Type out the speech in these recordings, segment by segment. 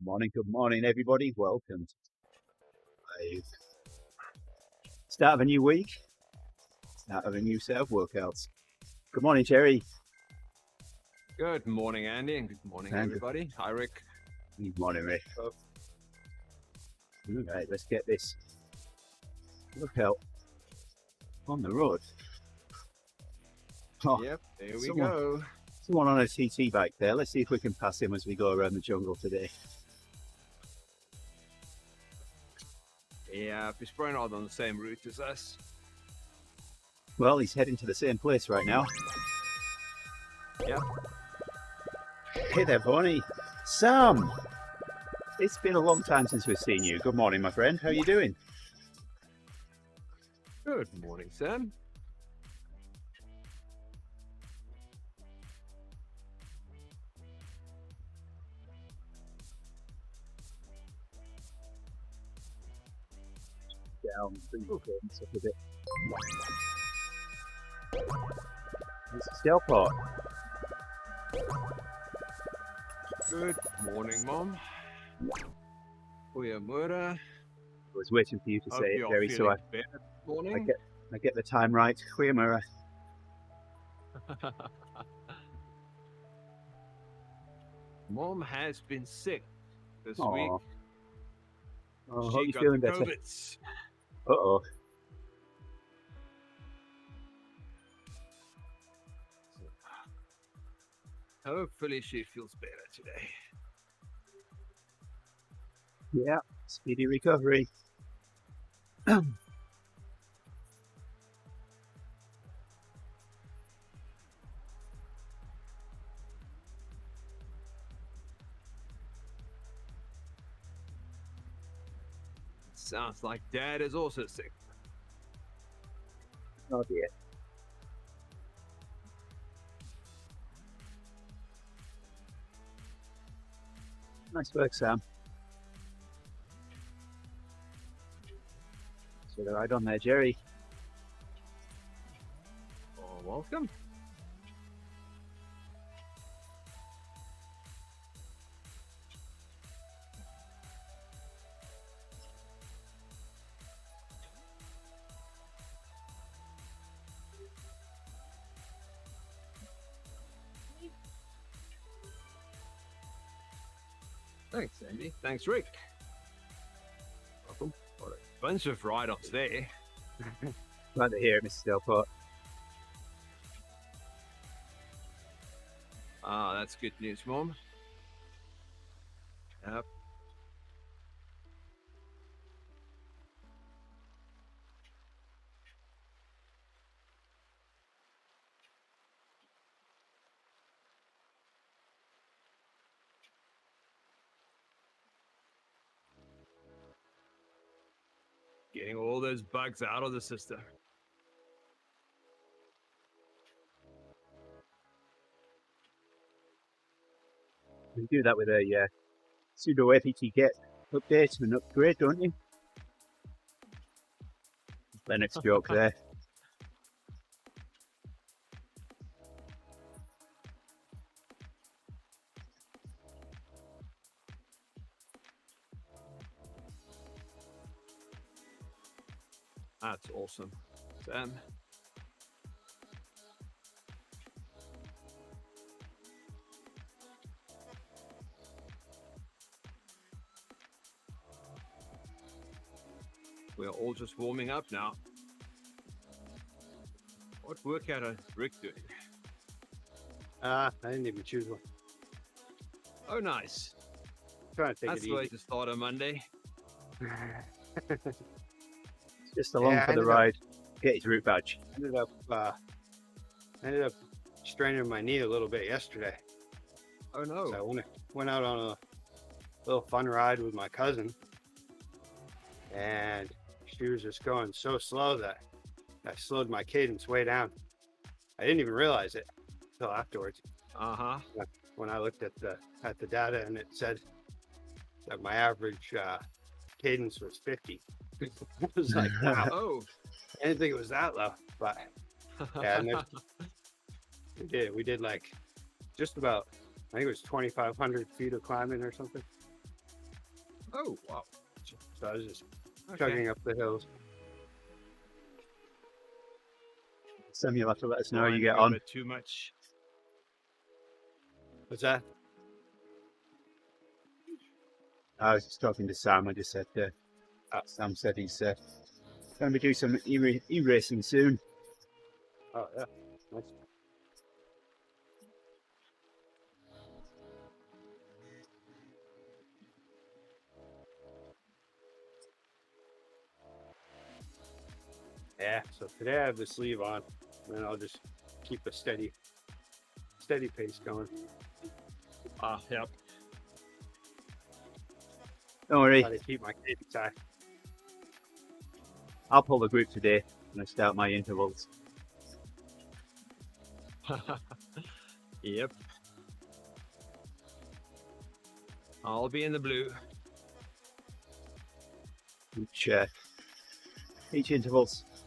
Good morning, everybody. Welcome to start of a new week, start of a new set of workouts. Good morning, Gerrie. Good morning, Andy, and good morning, everybody. Hi, Rick. Good morning, Rick. All right, let's get this workout on the road. Oh, yep, there we go. Someone on a TT bike there. Let's see if we can pass him as we go around the jungle today. Yeah, he's probably not on the same route as us. Well, he's heading to the same place right now. Yep. Hey there, Bonnie. Sam! It's been a long time since we've seen you. Good morning, my friend. How are you doing? Good morning, Sam. Down, stuff a bit. It's a stealth pot. Good morning, Mom. Goeiemorgen. I was waiting for you to say it, Gerrie, so I get the time right. Goeiemorgen. Mom has been sick this week. Oh, she hope you're got feeling the better. COVIDs. Uh-oh. Hopefully she feels better today. Yeah, speedy recovery. Sounds like Dad is also sick. Oh dear. Nice work, Sam. So they're right on there, Gerrie. Oh, welcome. Thanks, Andy. Thanks, Rick. Welcome. What a bunch of write-ups there. Glad to hear it, Mr. Delport. Ah, that's good news, Mom. Yep. Getting all those bugs out of the system. You do that with a pseudo FET update and upgrade, don't you? Lennox joke there. That's awesome, Sam. We're all just warming up now. What workout is Rick doing? I didn't even choose one. Oh, nice. Trying to take That's it the way easy. to start a Monday. Just along for the ride. Get his route badge. Ended up straining my knee a little bit yesterday. Oh no. So I went out on a little fun ride with my cousin, and she was just going so slow that I slowed my cadence way down. I didn't even realize it until afterwards. Uh-huh. When I looked at the data, and it said that my average cadence was 50. I was like, wow. Oh. I didn't think it was that low, but yeah, and we did like just about, I think it was 2,500 feet of climbing or something. Oh, wow. So I was just Okay. chugging up the hills. Sam, you'll have to let us know how you Flying get a on. bit too much. What's that? I was just talking to Sam. I just said, Sam said he's going to do some e-racing soon. Oh yeah, nice. Yeah. So today I have the sleeve on, and I'll just keep a steady pace going. Ah, yep. Don't worry, Try to keep my cadence high. I'll pull the group today when I start my intervals. Yep. I'll be in the blue.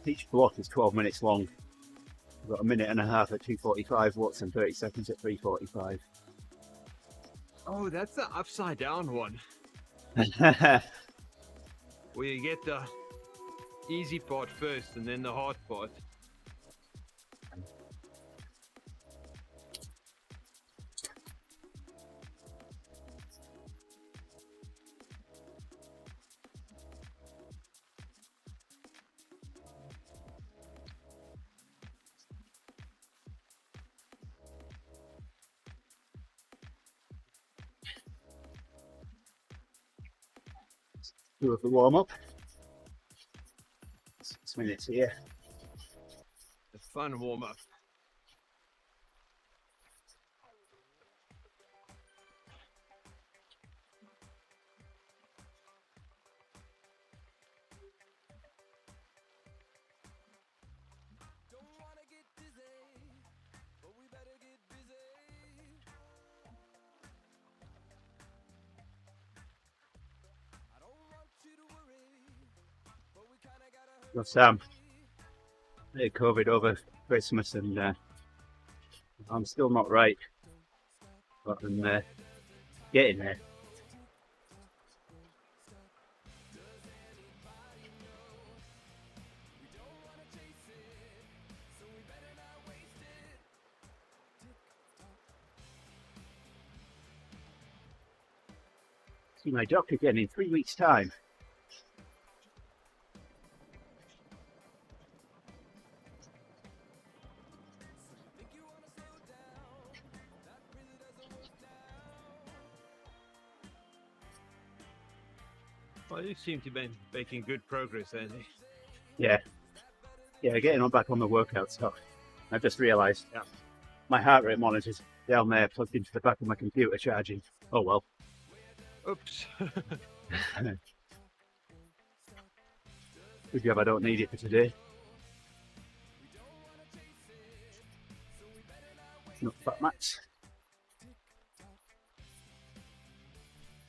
Each block is 12 minutes long. We've got a minute and a half at 2:45 watts and 30 seconds at 3:45. Oh, that's the upside down one. Where you get the easy part first and then the hard part. Do the warm up. 6 minutes here. The fun warm up. Well, Sam, I had COVID over Christmas and I'm still not right, but I'm getting there. See my doctor again in 3 weeks' time. Well, you seem to be making good progress, Andy. Yeah, getting on back on the workout stuff. I've just realised my heart rate monitor's down there plugged into the back of my computer charging. Oh well. Oops. Good job I don't need it for today. Not fat mats.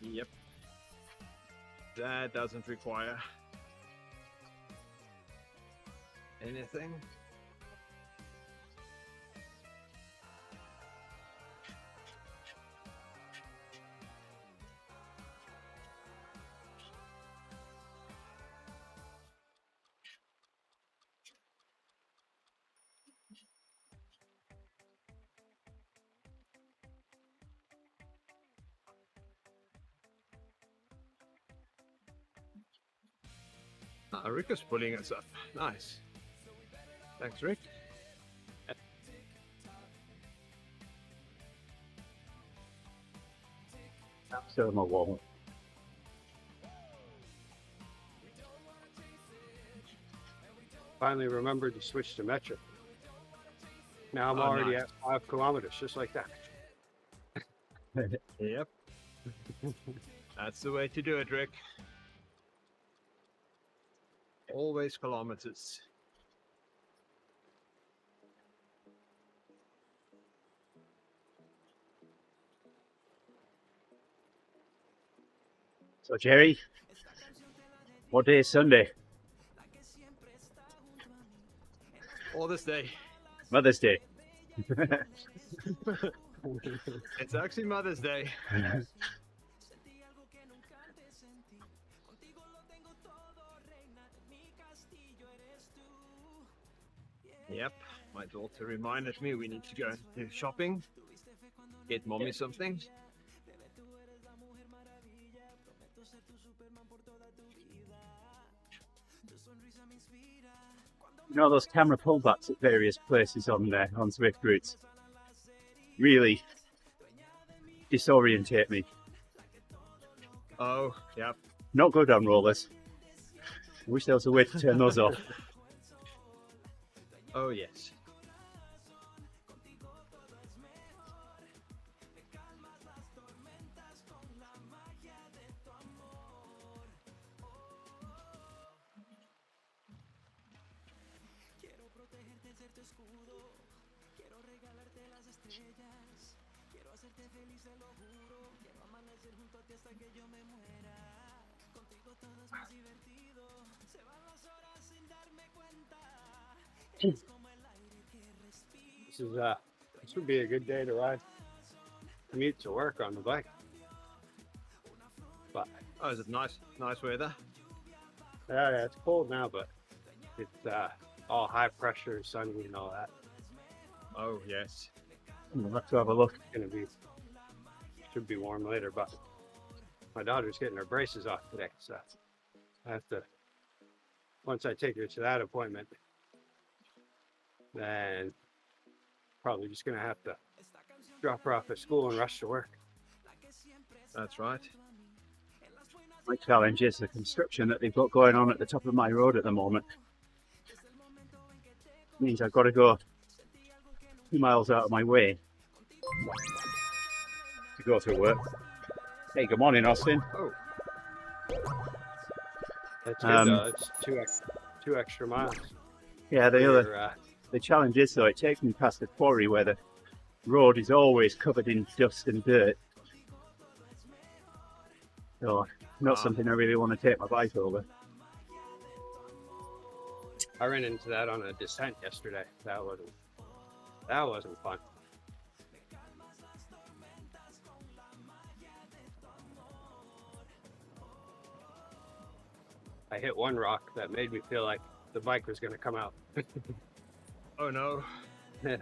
Yep. That doesn't require anything. Ah, Rick is pulling us up. Nice. Thanks, Rick. Still my wall. Finally remembered to switch to metric. Now I'm Oh, already nice. at 5 kilometers, just like that. Yep. That's the way to do it, Rick. Always kilometers. So Gerrie, what day is Sunday? All this day. Mother's Day. It's actually Mother's Day. Yep, my daughter reminded me we need to go do shopping. Get mommy something. You know those camera pullbacks at various places on Swift routes really disorientate me. Oh, yep. Not good on rollers. I wish there was a way to turn those off. Oh, yes. This would be a good day to ride, commute to work on the bike. But Oh, is it nice? Nice weather? yeah, it's cold now, but it's all high pressure, sunny, and all that. Oh, yes. We'll have to have a look. Should be warm later, but my daughter's getting her braces off today, so I have to. Once I take her to that appointment, then probably just gonna have to drop her off at school and rush to work. That's right. My challenge is the construction that they've got going on at the top of my road at the moment. Means I've got to go 2 miles out of my way to go to work. Hey, good morning, Austin. Oh, That's good though. It's two extra miles. Yeah, For, the challenge is though, it takes me past the quarry where the road is always covered in dust and dirt. So, not something I really want to take my bike over. I ran into that on a descent yesterday. That wasn't fun. I hit one rock that made me feel like the bike was going to come out. oh no. And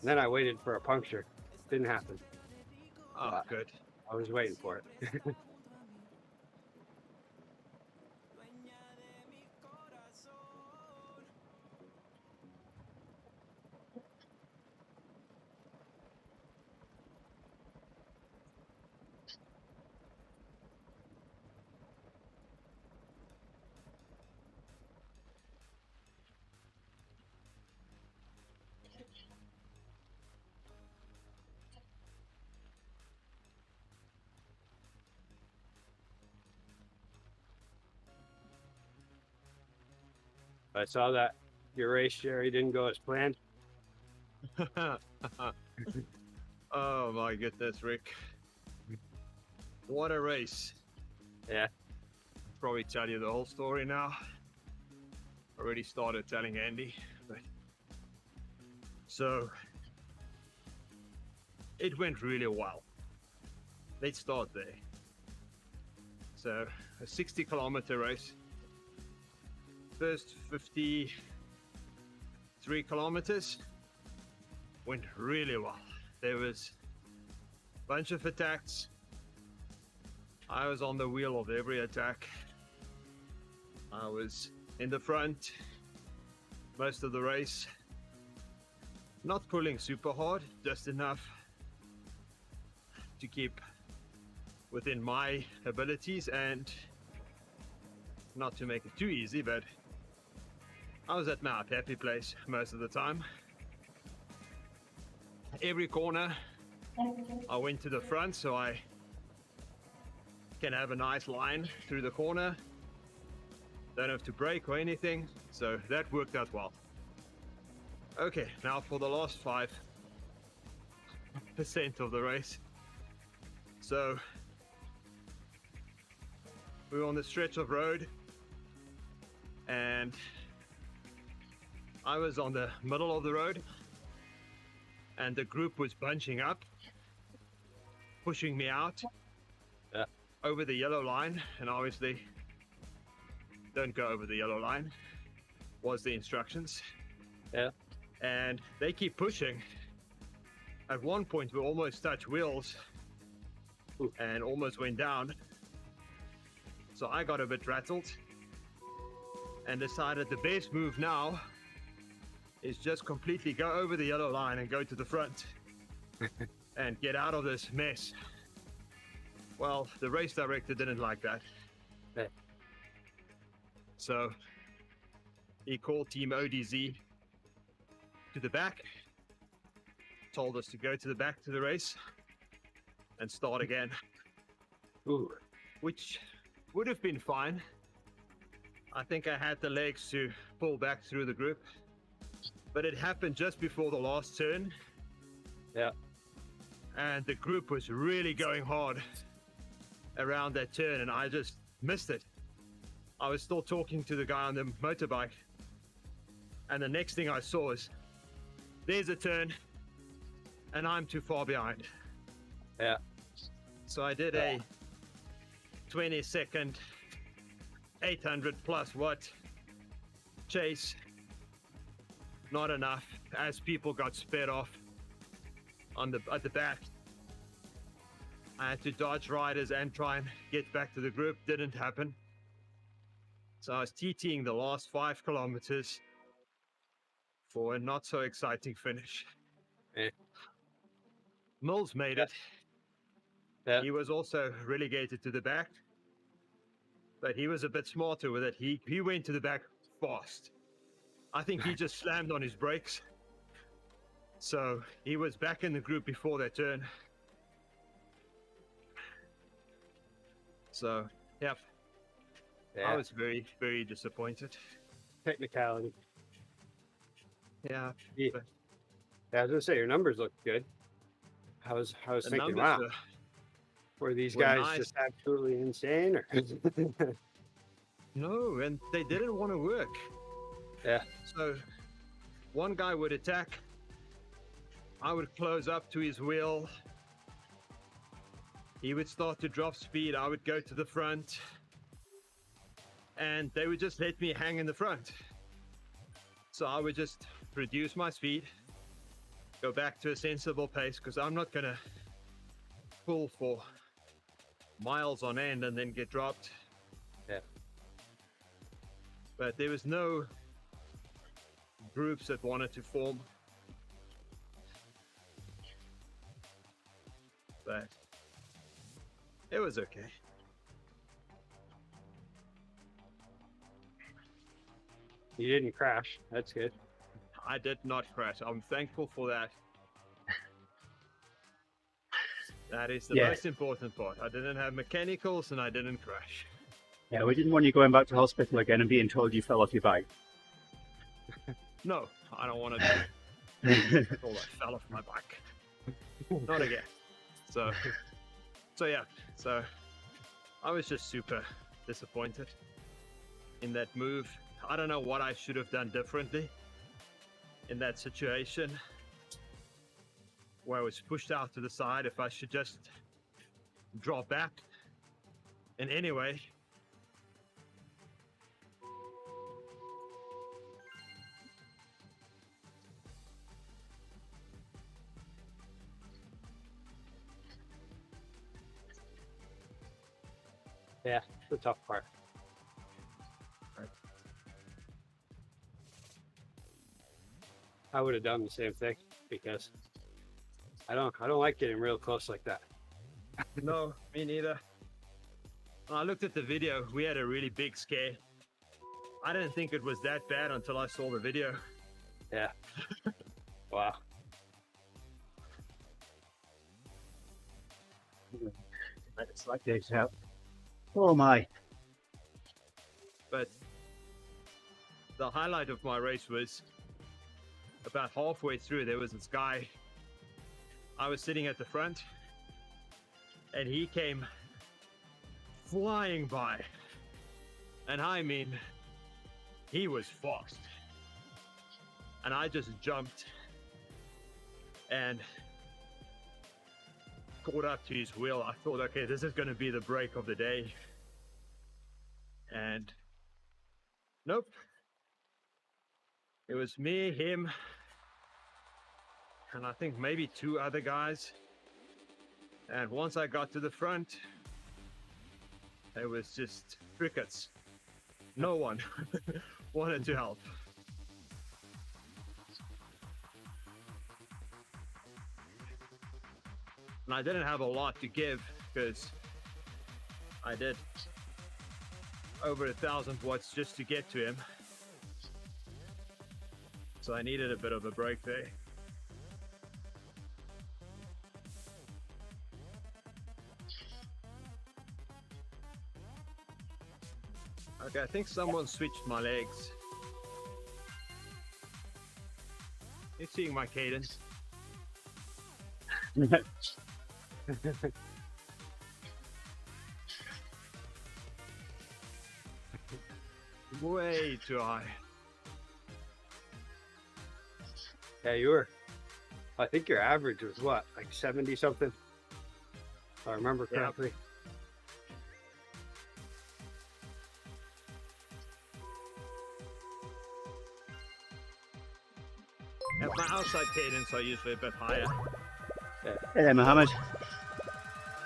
then I waited for a puncture. Didn't happen. Oh, good. I was waiting for it. I saw that your race, Gerrie, didn't go as planned. Oh my goodness, Rick. What a race. Yeah. Probably tell you the whole story now. Already started telling Andy. But... So, it went really well. Let's start there. So, a 60-kilometer race. First 53 kilometers went really well. There was a bunch of attacks. I was on the wheel of every attack. I was in the front most of the race. Not pulling super hard, just enough to keep within my abilities and not to make it too easy, but I was at my happy place most of the time. Every corner I went to the front so I can have a nice line through the corner. Don't have to brake or anything, so that worked out well. Okay, now for the last 5% of the race. So we were on the stretch of road and I was on the middle of the road and the group was bunching up, pushing me out over the yellow line, and obviously don't go over the yellow line was the instructions. Yeah. And they keep pushing. At one point, we almost touched wheels Ooh. and almost went down. So I got a bit rattled and decided the best move now is just completely go over the yellow line and go to the front and get out of this mess. Well, the race director didn't like that. Yeah. So he called TeamODZ to the back, told us to go to the back to the race and start again, Ooh. which would have been fine. I think I had the legs to pull back through the group, but it happened just before the last turn. Yeah. And the group was really going hard around that turn, and I just missed it. I was still talking to the guy on the motorbike, and the next thing I saw is there's a turn and I'm too far behind. Yeah. So I did a 20-second 800 plus watt chase. Not enough, as people got sped off at the back. I had to dodge riders and try and get back to the group. Didn't happen. So I was TTing the last 5 kilometers for a not so exciting finish. Eh. Mills made it. Yeah. He was also relegated to the back, but he was a bit smarter with it. He went to the back fast. I think he just slammed on his brakes. So he was back in the group before that turn. So, yeah. I was very, very disappointed. Technicality. Yeah. Yeah. but Yeah, I was gonna say your numbers look good. I was the thinking, numbers wow, were were these were guys nice. just absolutely insane? Or No, and they didn't want to work. Yeah. So one guy would attack. I would close up to his wheel. He would start to drop speed. I would go to the front. And they would just let me hang in the front. So I would just reduce my speed, go back to a sensible pace, because I'm not going to pull for miles on end and then get dropped. Yeah. But there was no groups that wanted to form. But it was okay. you didn't crash. That's good. I did not crash. I'm thankful for that. That is the Yeah. most important part. I didn't have mechanicals and I didn't crash. Yeah, we didn't want you going back to hospital again and being told you fell off your bike. No, I don't want to do all that fell off my bike. Not again. So yeah. So I was just super disappointed in that move. I don't know what I should have done differently in that situation where I was pushed out to the side. If I should just drop back. And anyway, Yeah, the tough part. Right. I would have done the same thing because I don't like getting real close like that. no, me neither. When I looked at the video, we had a really big scare. I didn't think it was that bad until I saw the video. Yeah. Wow. It's like this out. Oh my. But the highlight of my race was about halfway through, there was this guy. I was sitting at the front and he came flying by. And I mean, he was fast. And I just jumped and caught up to his wheel. I thought, okay, this is going to be the break of the day. And nope. It was me, him, and I think maybe 2 other guys. And once I got to the front, it was just crickets. No one wanted to help. And I didn't have a lot to give because I did over 1,000 watts just to get to him. So I needed a bit of a break there. Okay, I think someone switched my legs. You're seeing my cadence. Way too high. Yeah, you were. I think your average was what, like 70 something? If I remember Yeah. correctly. At my outside cadence are usually a bit higher. Hey, Mohammed.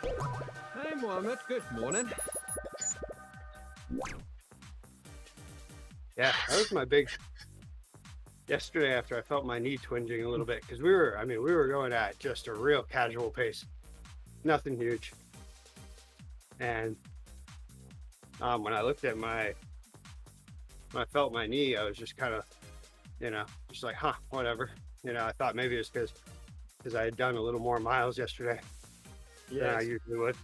Hey Mohammed, good morning. Yeah, that was my big. Yesterday, after I felt my knee twinging a little bit, because we were going at just a real casual pace, nothing huge. And when I looked at when I felt my knee, I was just kind of, just like, whatever. I thought maybe it's because I had done a little more miles yesterday than I usually would.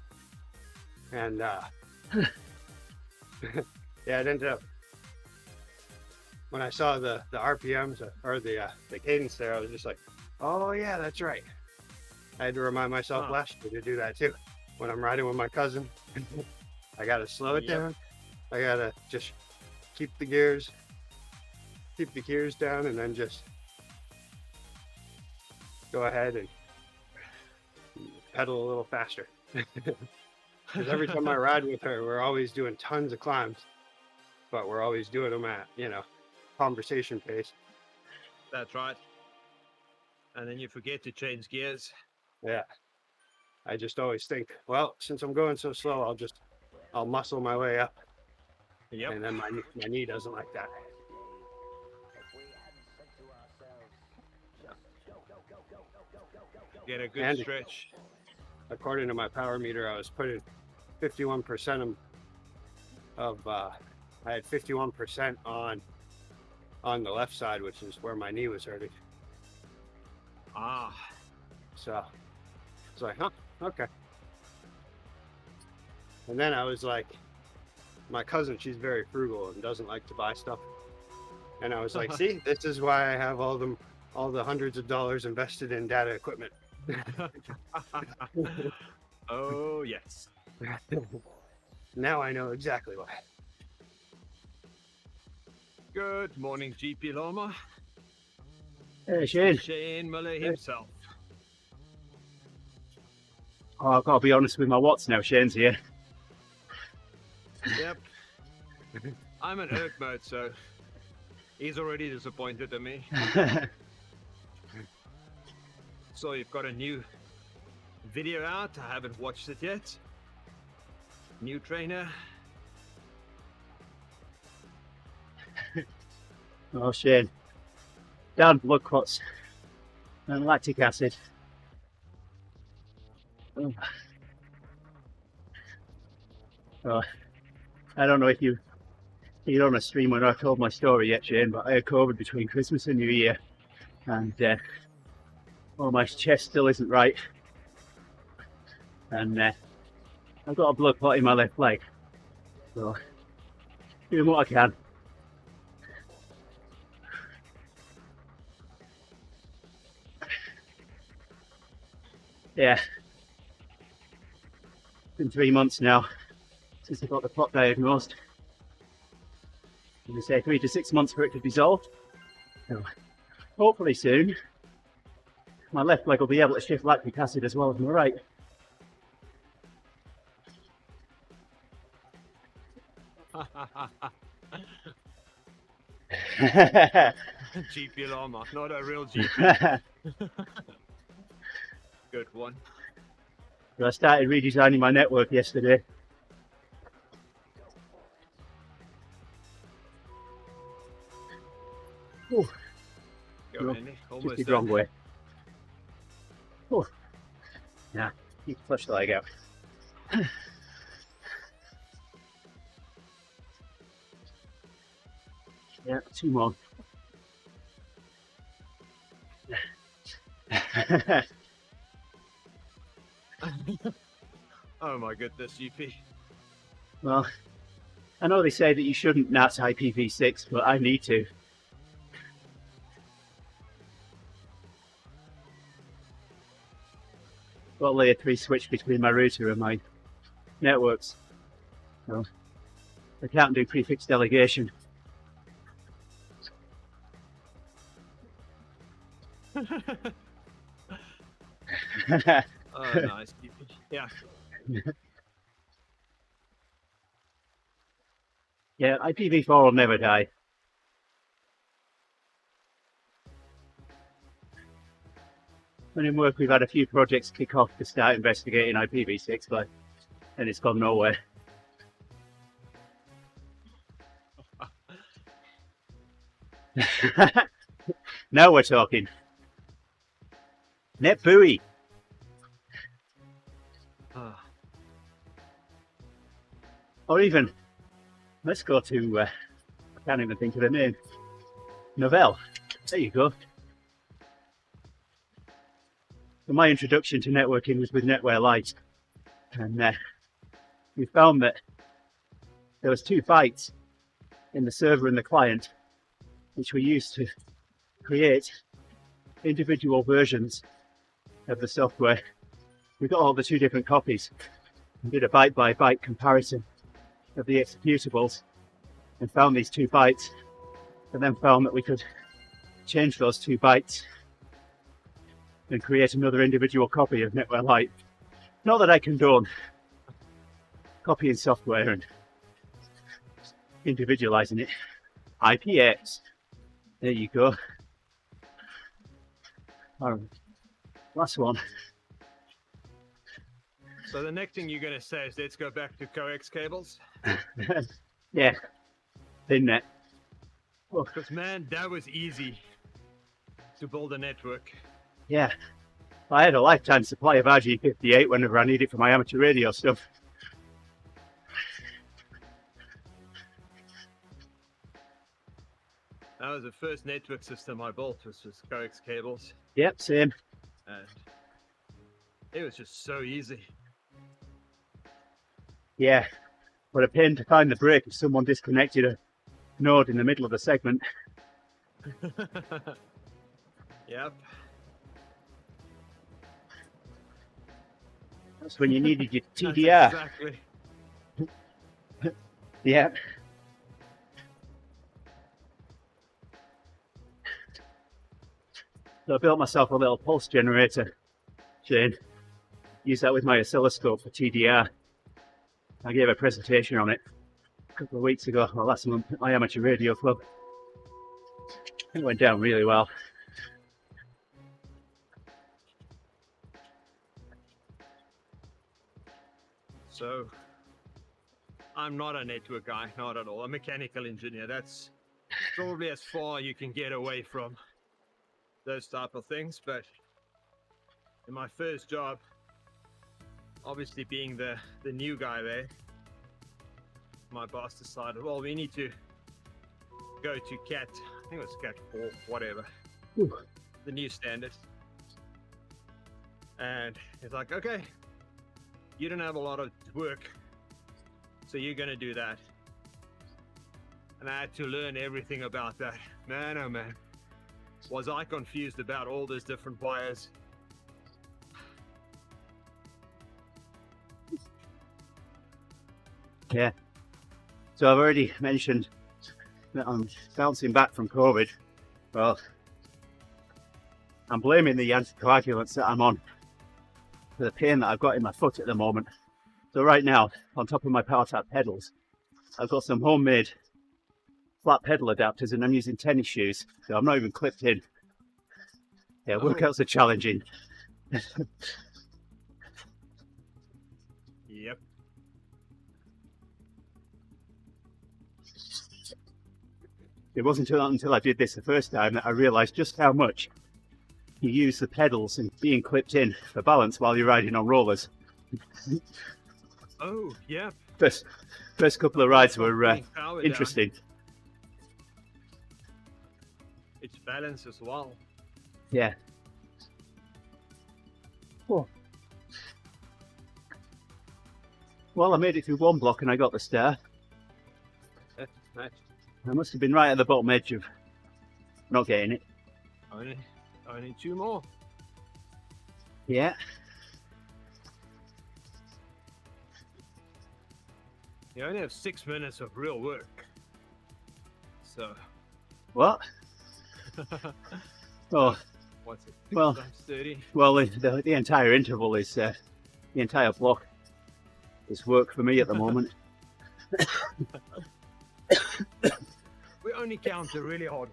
And yeah, it ended up. When I saw the RPMs or the cadence there, I was just like, oh yeah, that's right. I had to remind myself last year to do that too. When I'm riding with my cousin, I gotta slow it down. I gotta just keep the gears down, and then just go ahead and pedal a little faster. Because every time I ride with her, we're always doing tons of climbs, but we're always doing them at, conversation pace. That's right. And then you forget to change gears. Yeah. I just always think, well, since I'm going so slow, I'll muscle my way up. Yep. And then my knee doesn't like that. Get a good Andy. stretch. According to my power meter, I was putting 51% I had 51% on the left side, which is where my knee was hurting. So it's like, okay. And then I was like, my cousin, she's very frugal and doesn't like to buy stuff. And I was like, see, this is why I have all the hundreds of dollars invested in data equipment. Oh, yes. Now I know exactly why. Good morning, GP Loma. Hey, Shane. Shane Miller himself. Oh, I've got to be honest with my watts now. Shane's here. Yep. I'm in Erg mode, so he's already disappointed in me. So you've got a new video out. I haven't watched it yet. New trainer. Oh, Shane. Down blood clots and lactic acid. Oh, I don't know if you're on a stream when I told my story yet, Shane, but I had COVID between Christmas and New Year, and my chest still isn't right, and I've got a blood clot in my left leg, so doing what I can. Yeah, it's been 3 months now since I got the clot diagnosed. And they say 3 to 6 months for it to dissolve. So hopefully soon, my left leg will be able to shift lactic acid as well as my right. GP llama, not a real GP. Good one. I started redesigning my network yesterday. Oh, Go, no, Andy. just Almost the done. wrong way. Oh, yeah, keep the flush the leg out. Yeah, 2 more. Oh my goodness, GP. Well, I know they say that you shouldn't nat IPv6, but I need to. Got a layer 3 switch between my router and my networks. So I can't do prefix delegation. Oh, nice, GP. Yeah. Yeah, IPv4 will never die. When in work, we've had a few projects kick off to start investigating IPv6, but then it's gone nowhere. Now we're talking. Net buoy. Ah. Or even, let's go to, I can't even think of the name. Novell. There you go. So my introduction to networking was with Netware Lite. And we found that there was 2 bytes in the server and the client, which we used to create individual versions of the software. We got all the 2 different copies and did a byte by byte comparison of the executables and found these 2 bytes, and then found that we could change those 2 bytes and create another individual copy of Netware Lite. Not that I condone copying software and individualizing it. IPX. There you go. All right. Last one. So the next thing you're going to say is let's go back to coax cables? Yeah. Thinnet. Oh, Because man, that was easy to build a network. yeah. I had a lifetime supply of RG58 whenever I need it for my amateur radio stuff. That was the first network system I built, was just coax cables. Yep, same. And it was just so easy. Yeah. But a pain to find the break if someone disconnected a node in the middle of the segment. Yep. That's when you needed your That's TDR. exactly. Yeah. So I built myself a little pulse generator chain. Use that with my oscilloscope for TDR. I gave a presentation on it a couple of weeks ago, or last month, at my amateur radio club. It went down really well. So, I'm not a network guy, not at all. I'm a mechanical engineer. That's probably as far you can get away from those type of things. But in my first job, obviously being the new guy there, my boss decided, well, we need to go to CAT, I think it was CAT 4, whatever, Ooh. the new standard. And it's like, okay, you don't have a lot of work, so you're going to do that. And I had to learn everything about that. Man, oh man, was I confused about all those different wires. Yeah. So I've already mentioned that I'm bouncing back from COVID. Well, I'm blaming the anticoagulants that I'm on for the pain that I've got in my foot at the moment. So right now, on top of my power tap pedals, I've got some homemade flat pedal adapters and I'm using tennis shoes, so I'm not even clipped in. Yeah, workouts are challenging. Yep. It wasn't until I did this the first time that I realised just how much you use the pedals and being clipped in for balance while you're riding on rollers. Oh, yeah. First couple of rides were Putting power down. interesting. It's balance as well. Yeah. Oh. Well, I made it through one block and I got the star. That's nice. I must have been right at the bottom edge of not getting it. Only 2 more. Yeah. You only have 6 minutes of real work. So, What? Oh, what's it? Well- Times 30. well, the entire interval is, the entire block is work for me at the moment. We only count the really hard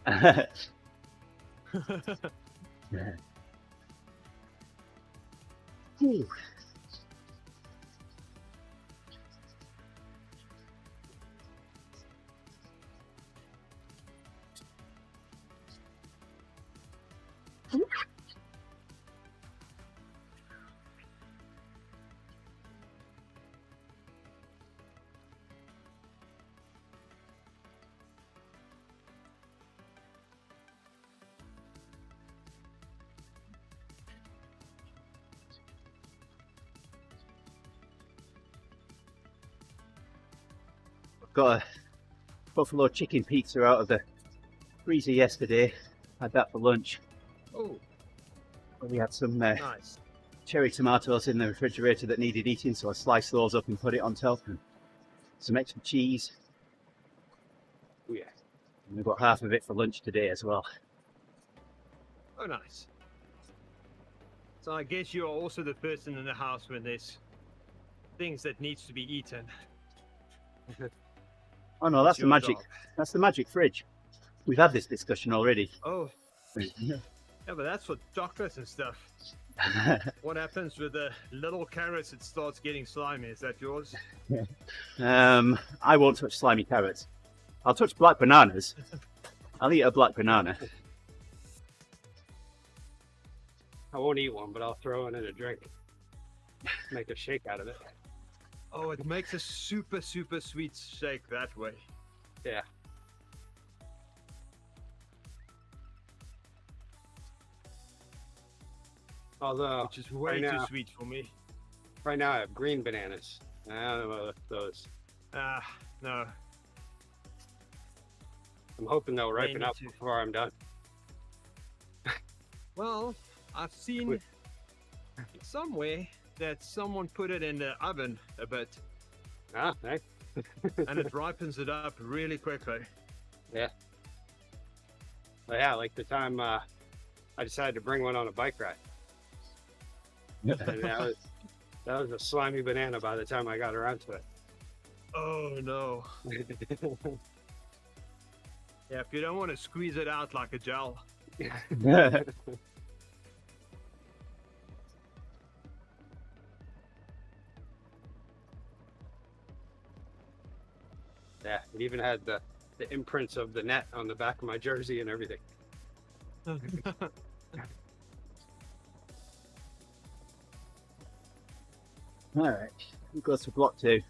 ones. Ooh. Got a buffalo chicken pizza out of the freezer yesterday. Had that for lunch. Oh, We had some nice. cherry tomatoes in the refrigerator that needed eating, so I sliced those up and put it on top, and some extra cheese. Oh, yeah. And we got half of it for lunch today as well. Oh, nice. So I guess you're also the person in the house when there's things that needs to be eaten. Oh no, that's It's the your magic. job. That's the magic fridge. We've had this discussion already. Oh, yeah, but that's for chocolates and stuff. What happens with the little carrots? It starts getting slimy. Is that yours? I won't touch slimy carrots. I'll touch black bananas. I'll eat a black banana. I won't eat one, but I'll throw it in a drink. Make a shake out of it. Oh, it makes a super, super sweet shake that way. Yeah. Although, Which is way right too now- sweet for me. right now I have green bananas. I don't know about those. Ah, no. I'm hoping they'll ripen need up to- before I'm done. Well, I've seen Wait. somewhere that someone put it in the oven a bit Ah, nice. and it ripens it up really quickly. But yeah, like the time I decided to bring one on a bike ride. And that was a slimy banana by the time I got around to it. Oh no. Yeah, if you don't want to squeeze it out like a gel. Yeah, it even had the imprints of the net on the back of my jersey and everything. All right, we'll go to block 2.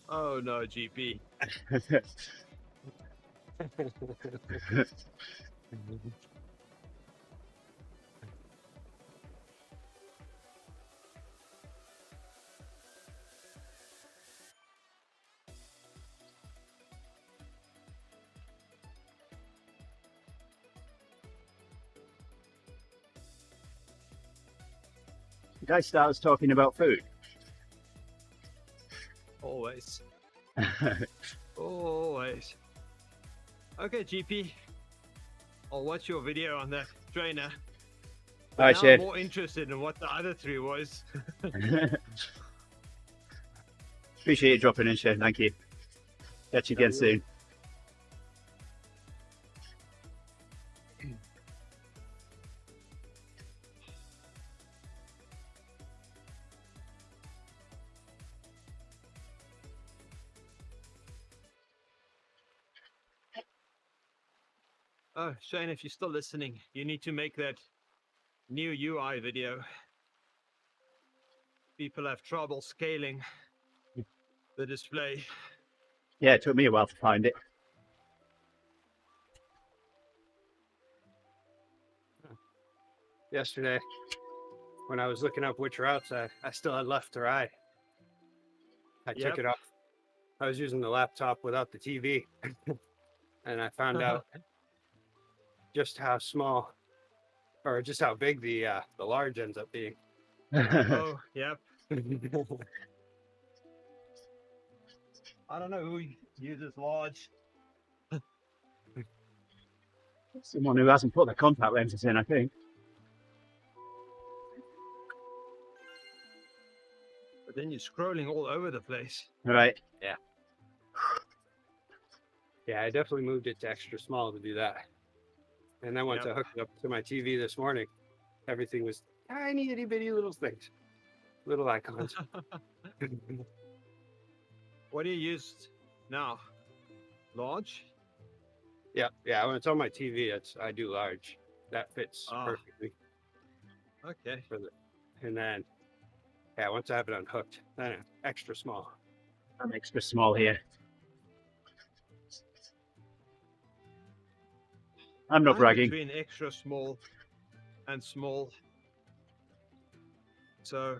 Oh no, GP. The guy starts talking about food. Always. Always. Okay, GP. I'll watch your video on the trainer. All right, Now I'm Shane. more interested in what the other 3 was. Appreciate you dropping in, Shane. Thank you. Catch you again soon. Oh, Shane, if you're still listening, you need to make that new UI video. People have trouble scaling the display. Yeah, it took me a while to find it. Yesterday, when I was looking up which routes I still had left to ride, I took Yep. it off. I was using the laptop without the TV, and I found out just how small, or just how big the large ends up being. Oh, yep. I don't know who uses large. Someone who hasn't put their contact lenses in, I think. But then you're scrolling all over the place. All right. Yeah, I definitely moved it to extra small to do that. And then once I hooked it up to my TV this morning, everything was tiny, itty bitty little things, little icons. What do you use now? Large? Yeah. When it's on my TV, I do large. That fits perfectly. Okay. And then, once I have it unhooked, then extra small. I'm extra small here. I'm not bragging. Between extra small and small. So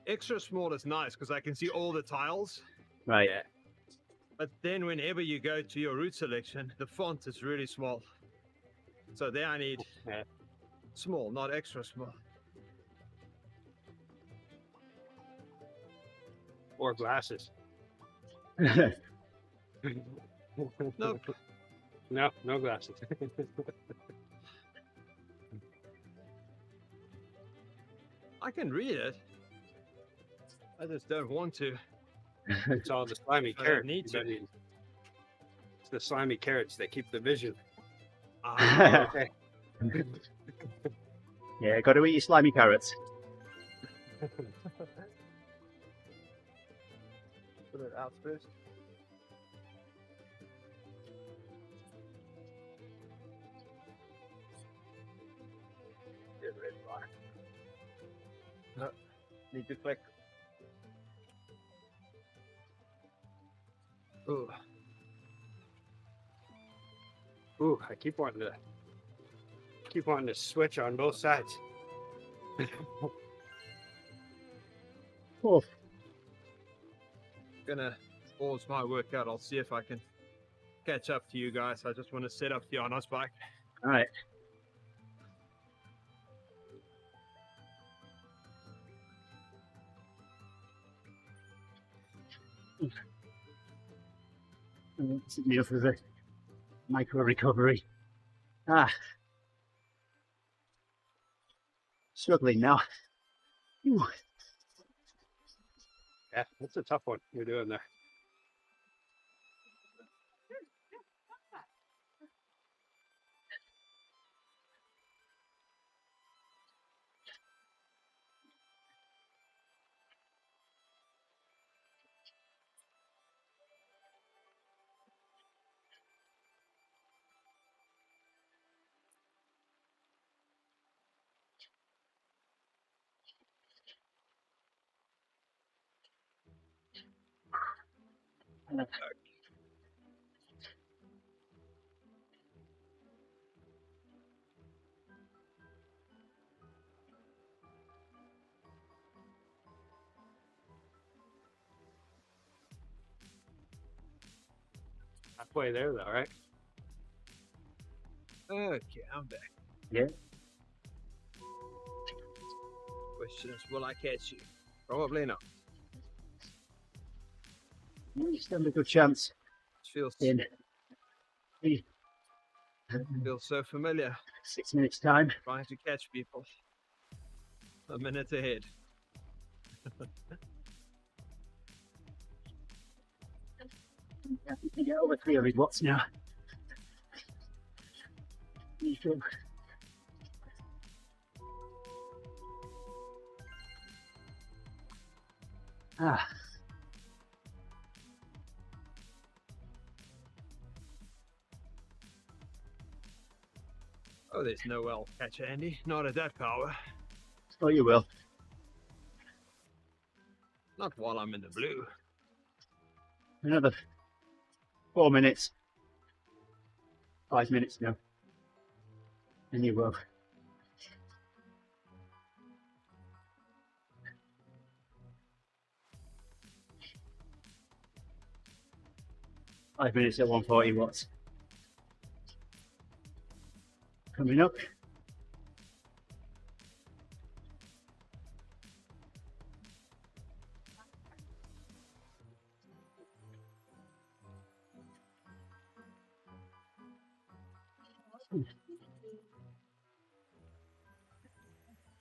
extra small is nice because I can see all the tiles. Right. Yeah. But then whenever you go to your route selection, the font is really small. So there I need small, not extra small. Or glasses. Nope. No glasses. I can read it. I just don't want to. It's all the slimy I carrots. don't need to. It's the slimy carrots that keep the vision. Ah, Yeah, got to eat your slimy carrots. put it out first. Get red bar. No, need to click. Ooh, I keep wanting to switch on both sides. Oh, Gonna pause my workout. I'll see if I can catch up to you guys. I just want to set up the Arnos bike. all right. Sit me up for the micro recovery. Struggling now. Ooh. Yeah, that's a tough one you're doing there. Halfway there, though, right? Okay, I'm back. Yeah. Question is, will I catch you? Probably not. You stand a good chance It feels in. so familiar. 6 minutes time. Trying to catch people. A minute ahead. I think we get over 300 watts now. Ah. Oh, there's no well catch, Andy. Not at that power. Oh, you will. Not while I'm in the blue. Another 4 minutes. 5 minutes now. And you will. Five minutes at 140 watts. Coming up.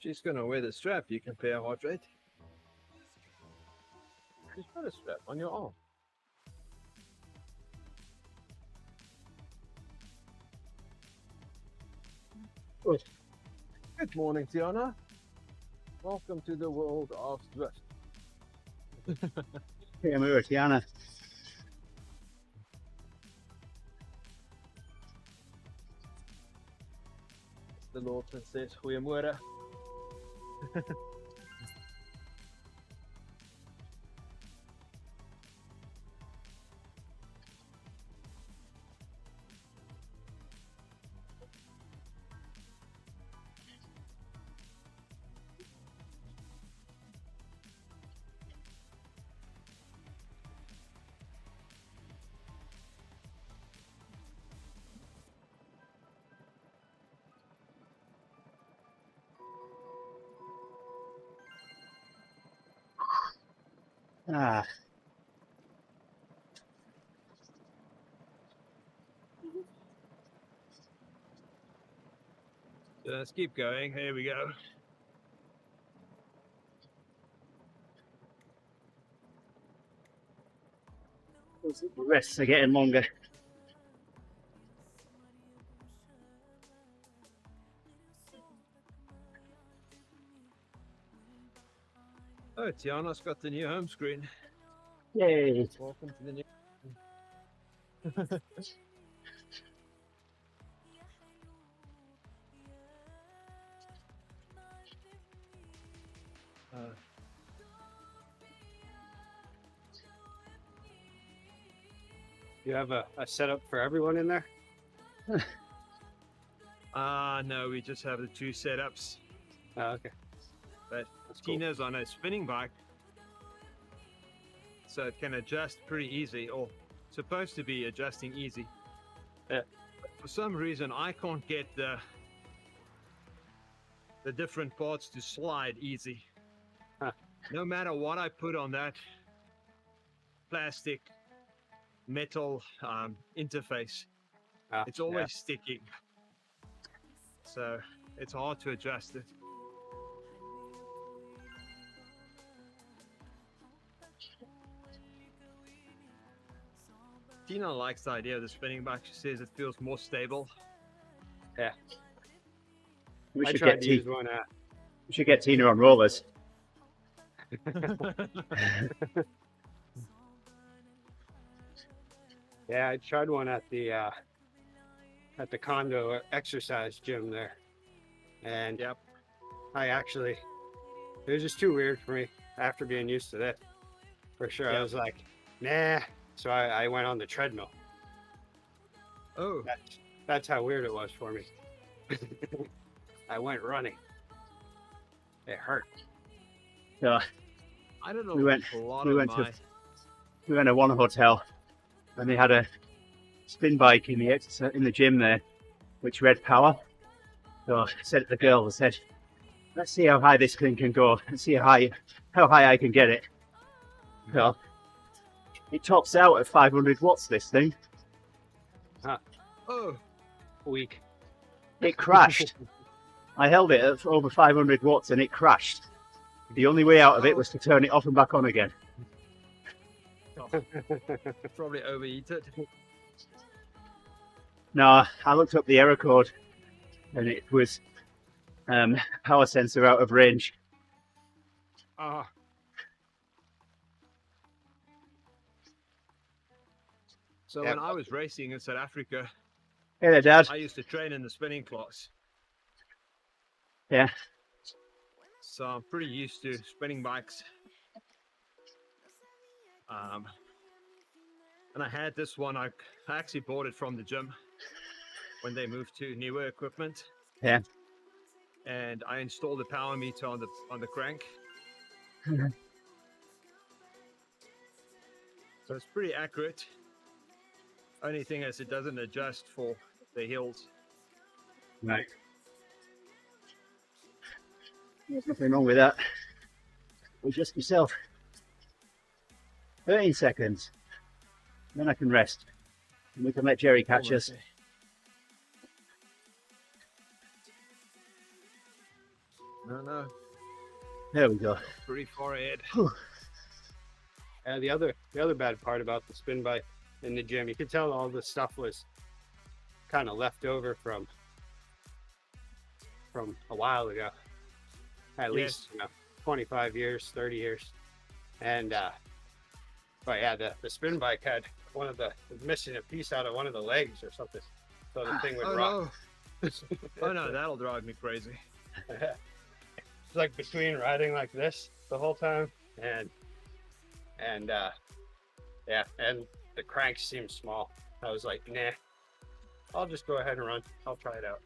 She's gonna wear the strap. You compare heart rate. She's got a strap on your arm. Good. Good morning, Tiana. Welcome to the world of Zwift. Hey, I'm over Tiana. The Lord Princess, goeiemôre. Ah. Let's keep going. Here we go. The rests are getting longer. Oh, Tiana's got the new home screen. Yay. Welcome to the new. You have a setup for everyone in there? No, we just have the two setups. Oh, okay. But That's cool. Tina's on a spinning bike, so it can adjust pretty easy, or supposed to be adjusting easy. Yeah. But for some reason, I can't get the different parts to slide easy. Huh. No matter what I put on that plastic metal interface, it's always sticking. So it's hard to adjust it. Tina likes the idea of the spinning bike. She says it feels more stable. Yeah. We I should tried get to use one at. we should get Tina on rollers. Yeah, I tried one at the condo exercise gym there, and Yep. it was just too weird for me after being used to that. For sure, I Yep. was like, nah. So I went on the treadmill. Oh, That's how weird it was for me. I went running. It hurt. So I don't know. we went a lot we of went to my... we went to one hotel and they had a spin bike in the gym there, which read power. So I said to the girl, I said, let's see how high this thing can go. Let's see how high I can get it. So it tops out at 500 watts, this thing. Oh, Weak. it crashed. I held it at over 500 watts and it crashed. The only way out of it was to turn it off and back on again. Probably overheated. No, I looked up the error code and it was power sensor out of range. Ah. So Yeah. when I was racing in South Africa, Hey there, Dad. I used to train in the spinning class. Yeah. So I'm pretty used to spinning bikes. And I had this one, I actually bought it from the gym when they moved to newer equipment. Yeah. And I installed the power meter on the crank. So it's pretty accurate. Only thing is it doesn't adjust for the hills. Right. There's nothing wrong with that. Adjust yourself. 13 seconds. Then I can rest. And we can let Gerrie catch us. No, There we go. pretty far ahead. The other bad part about the spin bike in the gym, you could tell all the stuff was kind of left over from a while ago. At least 25 years, 30 years. And but yeah, the spin bike had missing a piece out of one of the legs or something. So the thing would rock. No. Oh no, that'll drive me crazy. It's like between riding like this the whole time and the cranks seemed small. I was like, nah, I'll just go ahead and run. I'll try it out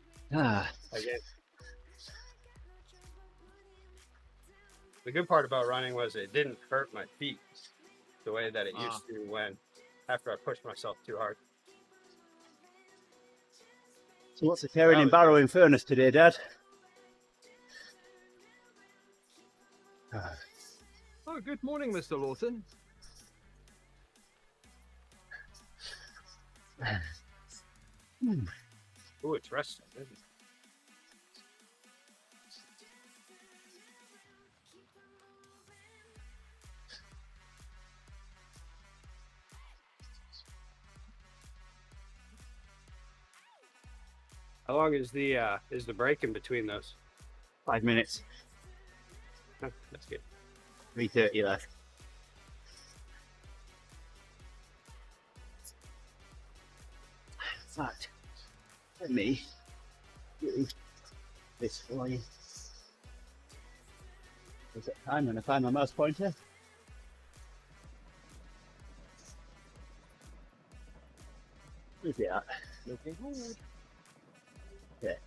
again. The good part about running was it didn't hurt my feet the way that it used to when after I pushed myself too hard. So what's the carrying and barrowing furnace today, Dad? Oh, good morning, Mr. Lawson. Oh, it's resting, isn't it? How long is the break in between those? 5 minutes. Huh, that's good. 3:30 left. In fact, let me do this for you. Is it time when I find my mouse pointer? Where's it at? Looking good. Okay.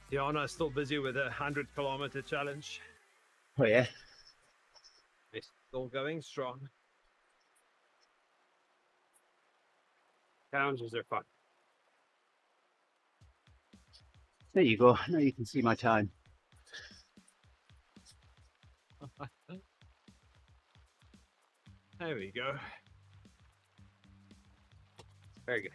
Diana's still busy with a 100-kilometer challenge. Oh yeah. Still going strong. Challenges are fun. There you go. Now you can see my time. There we go. Very good.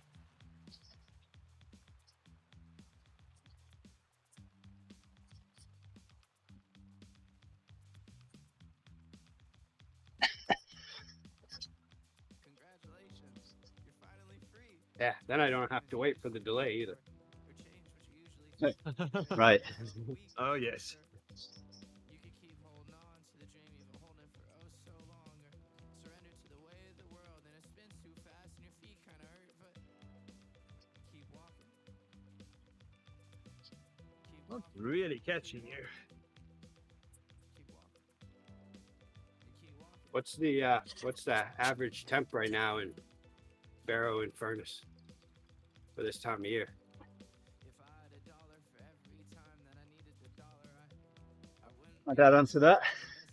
Congratulations, you're finally free. Yeah, then I don't have to wait for the delay either. Or change what you usually Right. Oh, yes. You could keep holding on to the dream you've been holding for oh so long, or surrender to the way of the world and it spins too fast and your feet kind of hurt, but keep walking. Keep Not walking. really catching you. Keep walking. You keep walking. What's the average temp right now in barrow and furnace for this time of year? If I had $1 for every time that I needed the dollar, I wouldn't My dad answered that. miss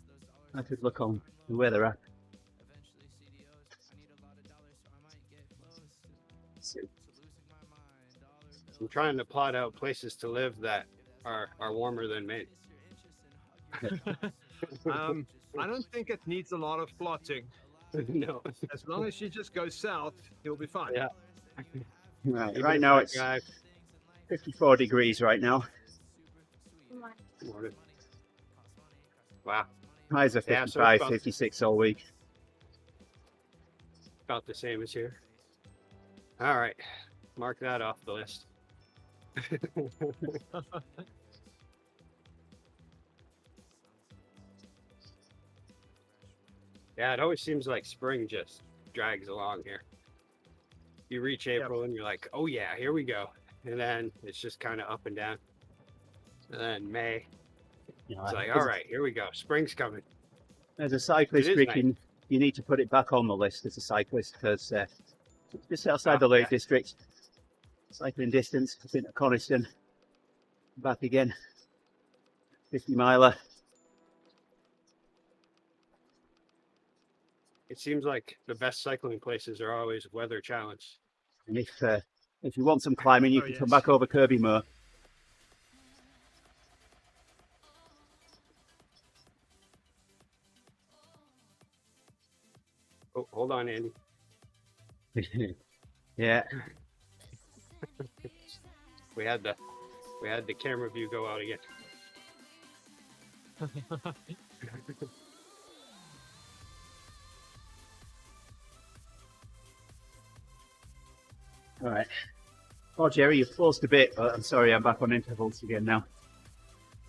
those dollars. I could look on the weather app. Eventually CDOs, I need a lot of dollars so I might get close to So, losing my mind. Dollar I'm bills. trying to plot out places to live that are warmer than Maine. I don't think it needs a lot of plotting. No. As long as you just go south, you'll be fine. Yeah. Right, Even right if now that it's guy- 54 degrees right now. Wow, Highs are Yeah, so it's 55, about- 56 all week. about the same as here. All right, mark that off the list. Yeah, it always seems like spring just drags along here. You reach April and you're like, oh yeah, here we go. And then it's just kind of up and down. And then May, You know, it's like, as- all right, here we go. Spring's coming. As a cyclist, It is Rick, nice. you need to put it back on the list as a cyclist because just outside Oh, the Lake yeah. District, cycling distance, I've been to Coniston, back again, 50 miler. It seems like the best cycling places are always weather challenged. And if you want some climbing, you Oh, can come yes. back over Kirby Moor. Oh, hold on, Andy. Yeah, We had the camera view go out again. all right. Oh, Gerrie, you've paused a bit, but I'm sorry, I'm back on intervals again now.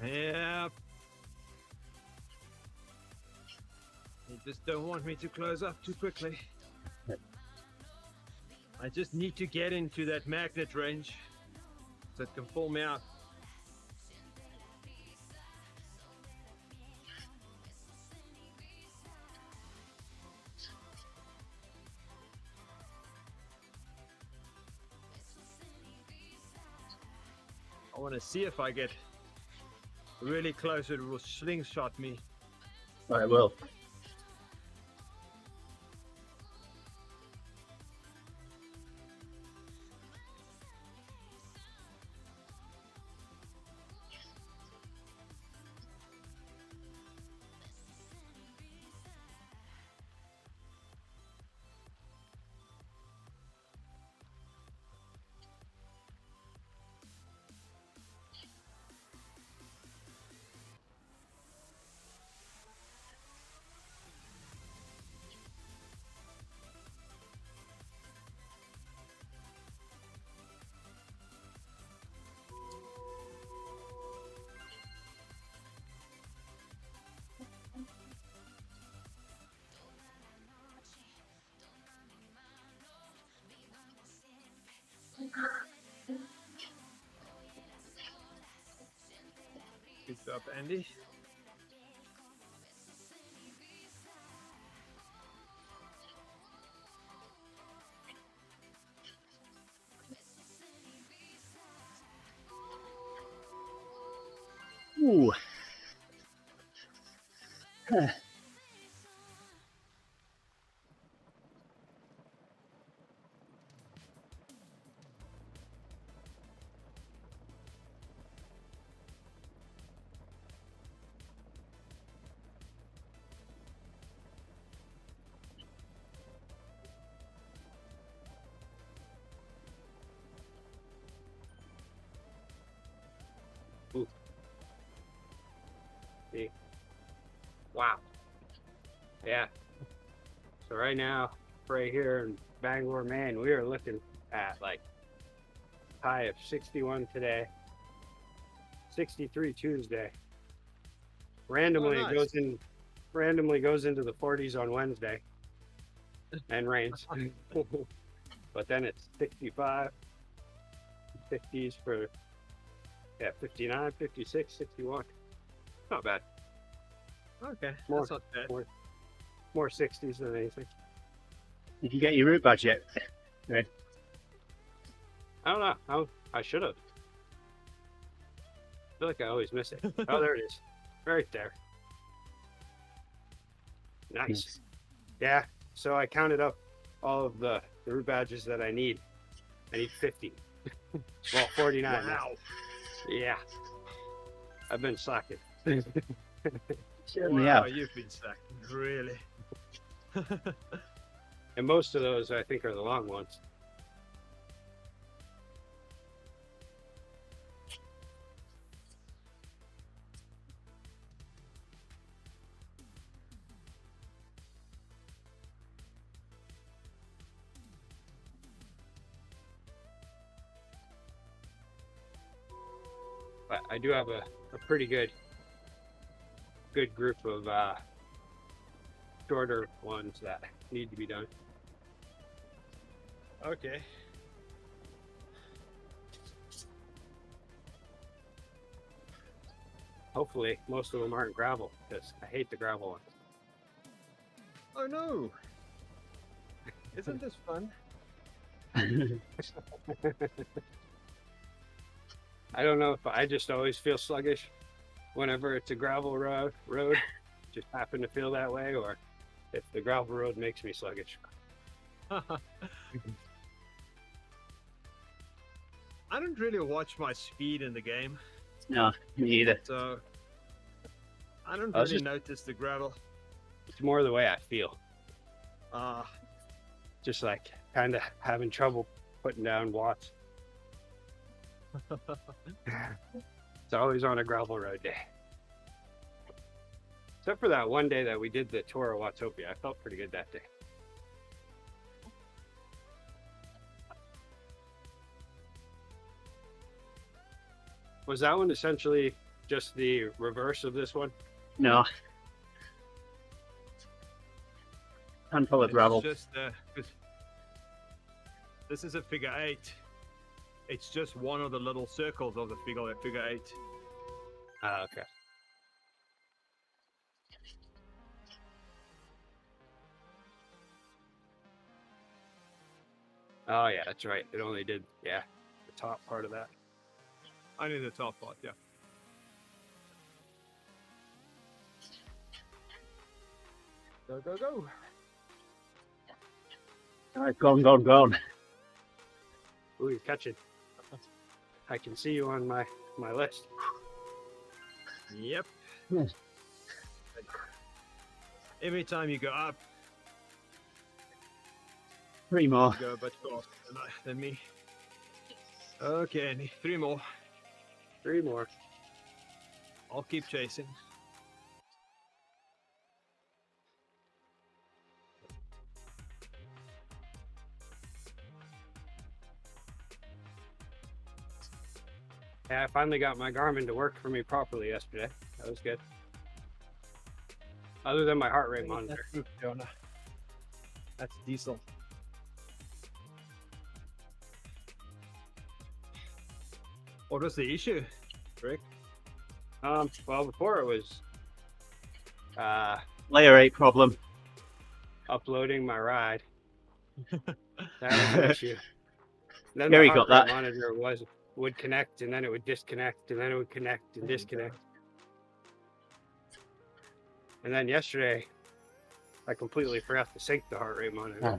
Yeah. You just don't want me to close up too quickly. I just need to get into that magnet range so it can pull me out. I want to see if I get really close, it will slingshot me. I will. Good job, Andy. Ooh. See? Wow. Yeah. So right now, right here in Bangor, Maine, we are looking at like high of 61 today, 63 Tuesday. Randomly Oh, nice. it goes in. Randomly goes into the 40s on Wednesday, and rains. But then it's 65, 50s for 59, 56, 61. Not bad. Okay, More- that's not bad. More 60s than anything. Did you get your route badge yet? I don't know. I should have. I feel like I always miss it. Oh, there it is. Right there. Nice. Yeah. So I counted up all of the route badges that I need. I need 50. Well, 49 now. Wow. Yeah. I've been slacking. Certainly Wow, have. you've been sacked. Really? And most of those I think are the long ones. But I do have a pretty good group of shorter ones that need to be done. Okay. Hopefully, most of them aren't gravel because I hate the gravel ones. Oh no! Isn't this fun? I don't know if I just always feel sluggish whenever it's a gravel road. Just happen to feel that way, or if the gravel road makes me sluggish. I don't really watch my speed in the game, No, me either. so I don't I was really just- notice the gravel. It's more the way I feel. Ah, Just like kind of having trouble putting down watts. It's always on a gravel road day. Except for that one day that we did the tour of Watopia. I felt pretty good that day. Was that one essentially just the reverse of this one? No. Handful of it's gravel. just 'cause this is a figure 8. It's just one of the little circles of the figure 8. Ah, okay. Oh yeah, that's right. It only did, yeah, the top part of that. Only the top part, yeah. Go, go, go. All right, gone. Ooh, you're catching. I can see you on my list. Yep. Yes. Every time you go up, 3 more. you go a bit faster than me. Okay, Andy, 3 more. 3 more. I'll keep chasing. Yeah, I finally got my Garmin to work for me properly yesterday. That was good. Other than my heart rate monitor. That's diesel. What was the issue, Rick? Well, before it was Layer 8 problem. uploading my ride. That was an issue. Then Gerrie the got heart rate that. monitor would connect, and then it would disconnect, and then it would connect and disconnect. And then yesterday, I completely forgot to sync the heart rate monitor,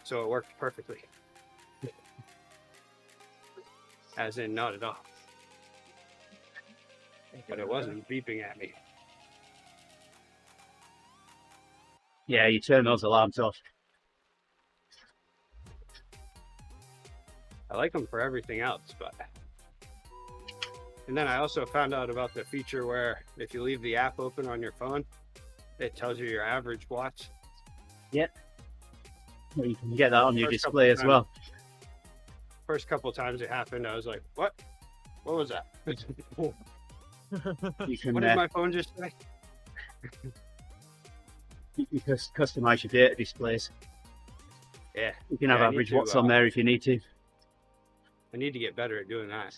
so it worked perfectly. As in, not at all. But it wasn't beeping at me. Yeah, you turn those alarms off. I like them for everything else, but. And then I also found out about the feature where if you leave the app open on your phone, it tells you your average watts. Well, you can get that on your First couple display as times. well. First couple times it happened, I was like, "What? What was that? You can What did my phone just say?" you can customize your data displays. Yeah, You can have Yeah, I need average to, watts on there if you need to. I need to get better at doing that.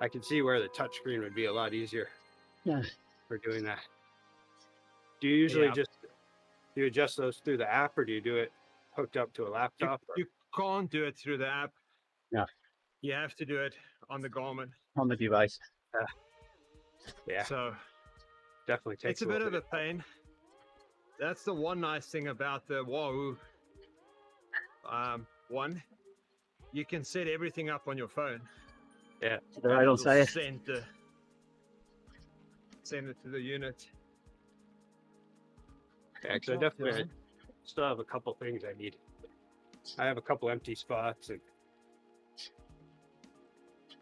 I can see where the touchscreen would be a lot easier Yeah. for doing that. Do you usually Yeah. do you adjust those through the app, or do you do it hooked up to a laptop? You can't do it through the app. Yeah. You have to do it on the Garmin. On the device. Yeah, So definitely takes it's a bit of a pain. That's the one nice thing about the Wahoo one. You can set everything up on your phone. Yeah, The right on It'll side. send it to the unit. actually, I definitely still have a couple things I need. I have a couple empty spots, and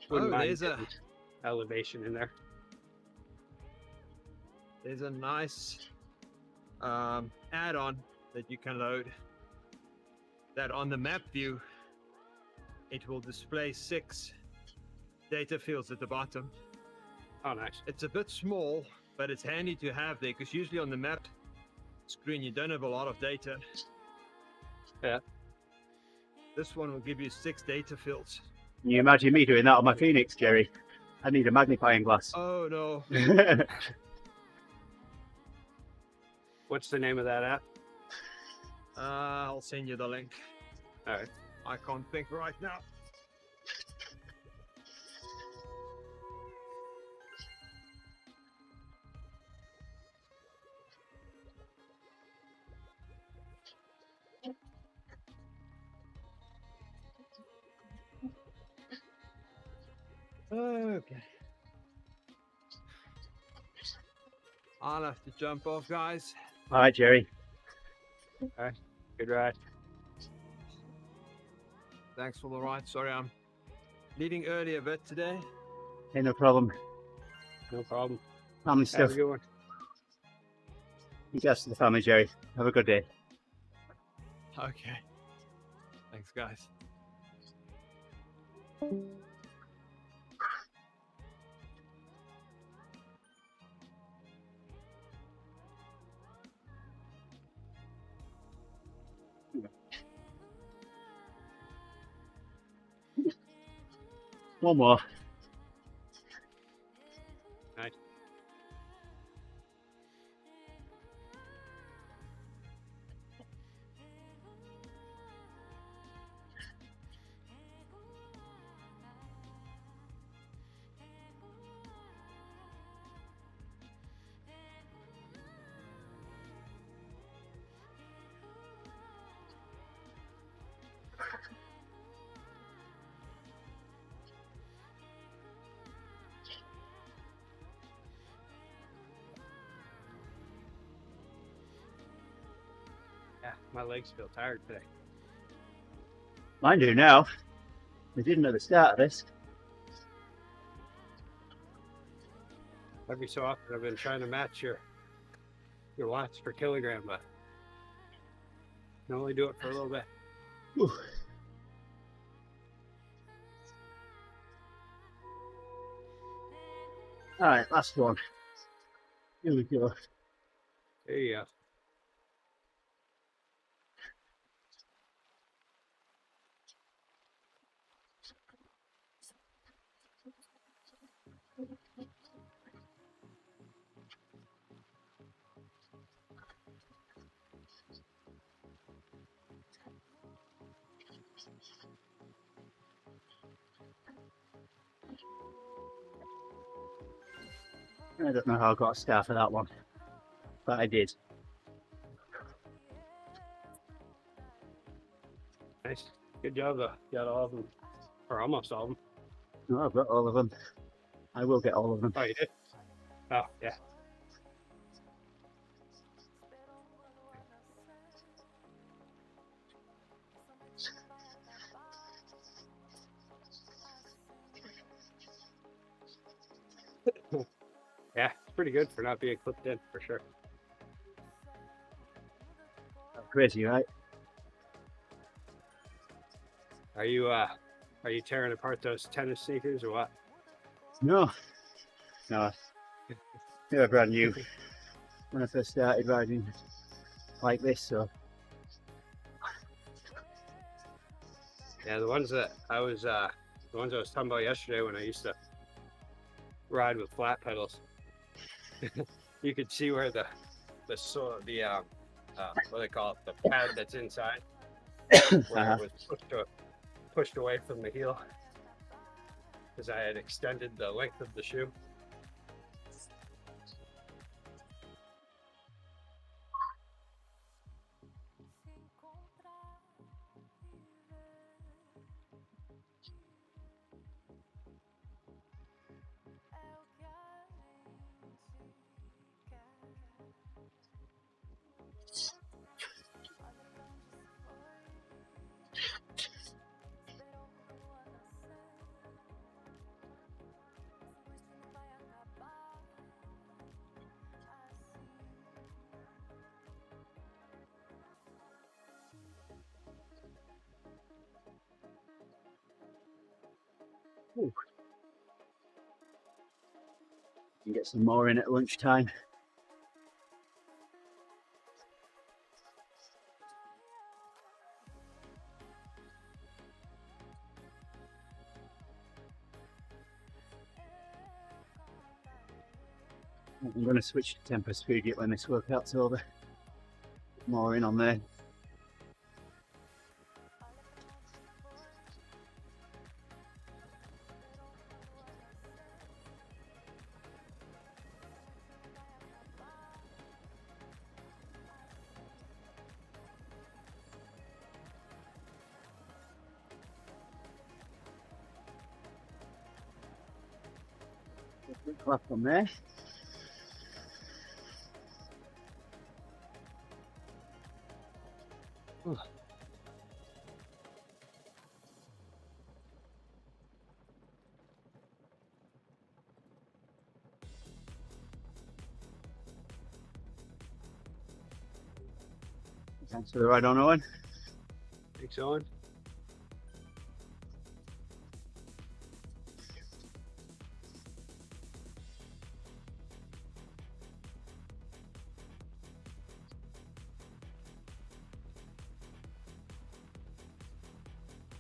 wouldn't mind there's a getting elevation in there. there's a nice add-on that you can load. That on the map view, it will display 6 data fields at the bottom. Oh, nice. It's a bit small, but it's handy to have there because usually on the map screen you don't have a lot of data. Yeah. This one will give you 6 data fields. Can you imagine me doing that on my Phoenix, Gerrie? I need a magnifying glass. Oh no. What's the name of that app? I'll send you the link. All right. I can't think right now. Okay. I'll have to jump off, guys. All right, Gerrie. Good ride. Thanks for the ride. Sorry, I'm leaving early a bit today. Hey, no problem. No problem. Family Have stuff. a good one. You guys to the family, Gerrie. Have a good day. Okay. Thanks, guys. One more. Nice. Yeah, my legs feel tired today. Mine do now. We didn't at the start of this. Every so often I've been trying to match your watts per kilogram, but I can only do it for a little bit. Whew. All right, last one. Here we go. There you go. I don't know how I got a star for that one, but I did. Nice. Good job, though. Got all of them, or almost all of them. No, I've got all of them. I will get all of them. Oh, you did? Oh, yeah. Yeah, it's pretty good for not being clipped in, for sure. Crazy, right? Are you tearing apart those tennis sneakers or what? No. They were brand new when I first started riding like this, so Yeah, the ones that I was talking about yesterday when I used to ride with flat pedals. You could see where the what do they call it, the pad that's inside, where it was pushed away from the heel, because I had extended the length of the shoe. and get some more in at lunchtime. I'm going to switch to Tempest Fugit when this workout's over. More in on there. Quick clap on there. Thanks for the ride on, Owen. Thanks, Owen.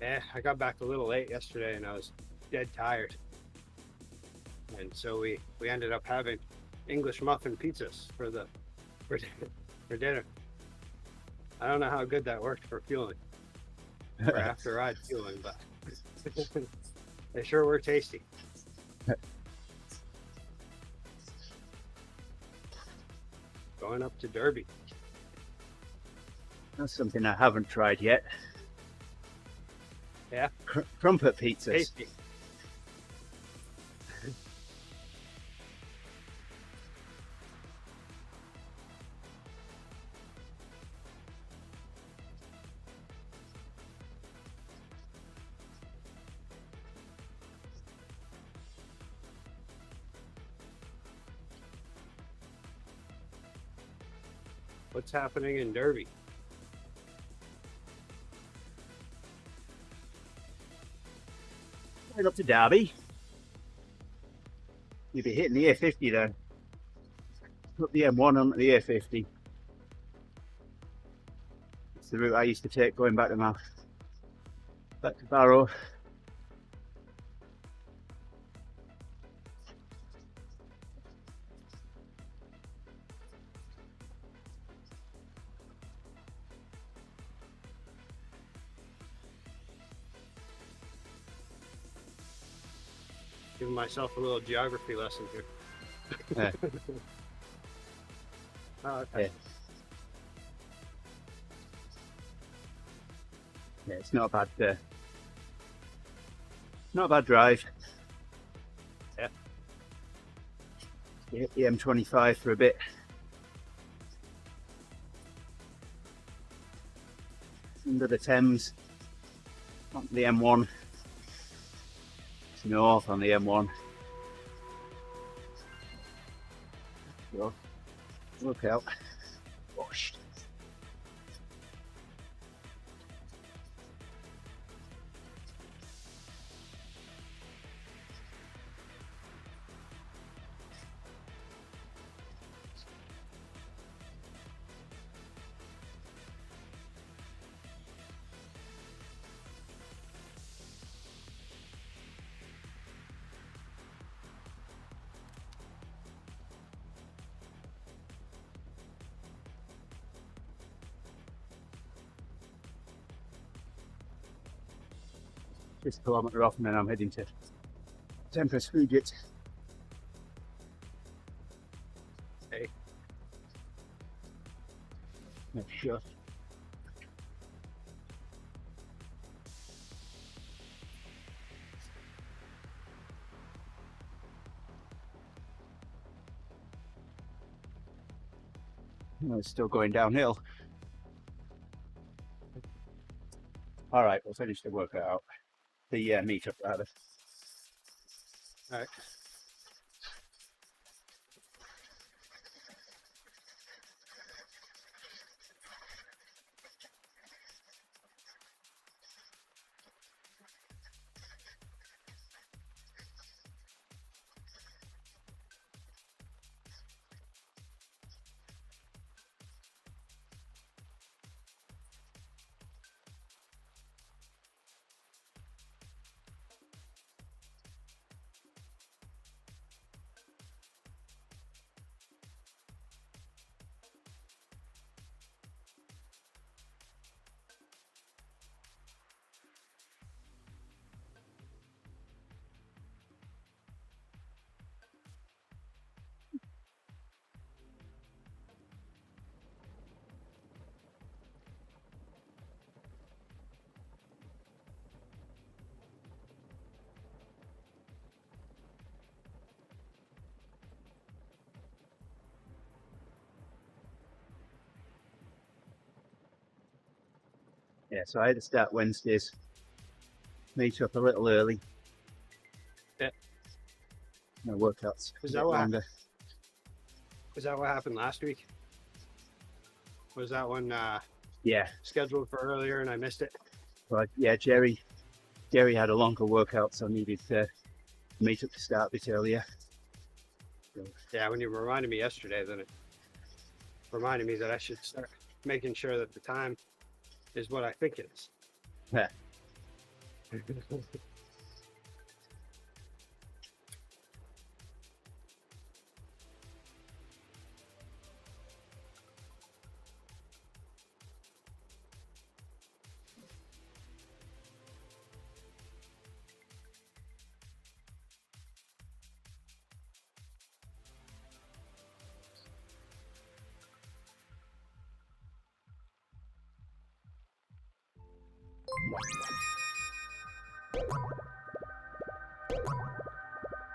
Yeah, I got back a little late yesterday and I was dead tired. And so we ended up having English muffin pizzas for dinner. I don't know how good that worked for fueling, for after ride fueling, but they sure were tasty. Going up to Derby. That's something I haven't tried yet. Yeah. Crumpet pizzas. Tasty. What's happening in Derby? Right up to Derby. You'll be hitting the A50 then. Up the M1 onto the A50. It's the route I used to take going back to Barrow. Giving myself a little geography lesson here. Yeah. Oh, okay. Yeah, it's not a bad drive. Yeah. You hit the M25 for a bit. Under the Thames, onto the M1. It's north on the M1. So, look out. Washed. Just a kilometre off and then I'm heading to Tempest Fugit. Hey. Make sure. No, it's still going downhill. All right, we'll finish the workout. The meetup rather. All right. Yeah, so I had to start Wednesdays, meet up a little early. Yeah. My workouts a Is bit that what longer. Is that what happened last week? Was that one Yeah, scheduled for earlier and I missed it? but yeah, Gerrie had a longer workout, so I needed to meet up to start a bit earlier. Yeah, when you reminded me yesterday, then it reminded me that I should start making sure that the time is what I think it is. Yeah.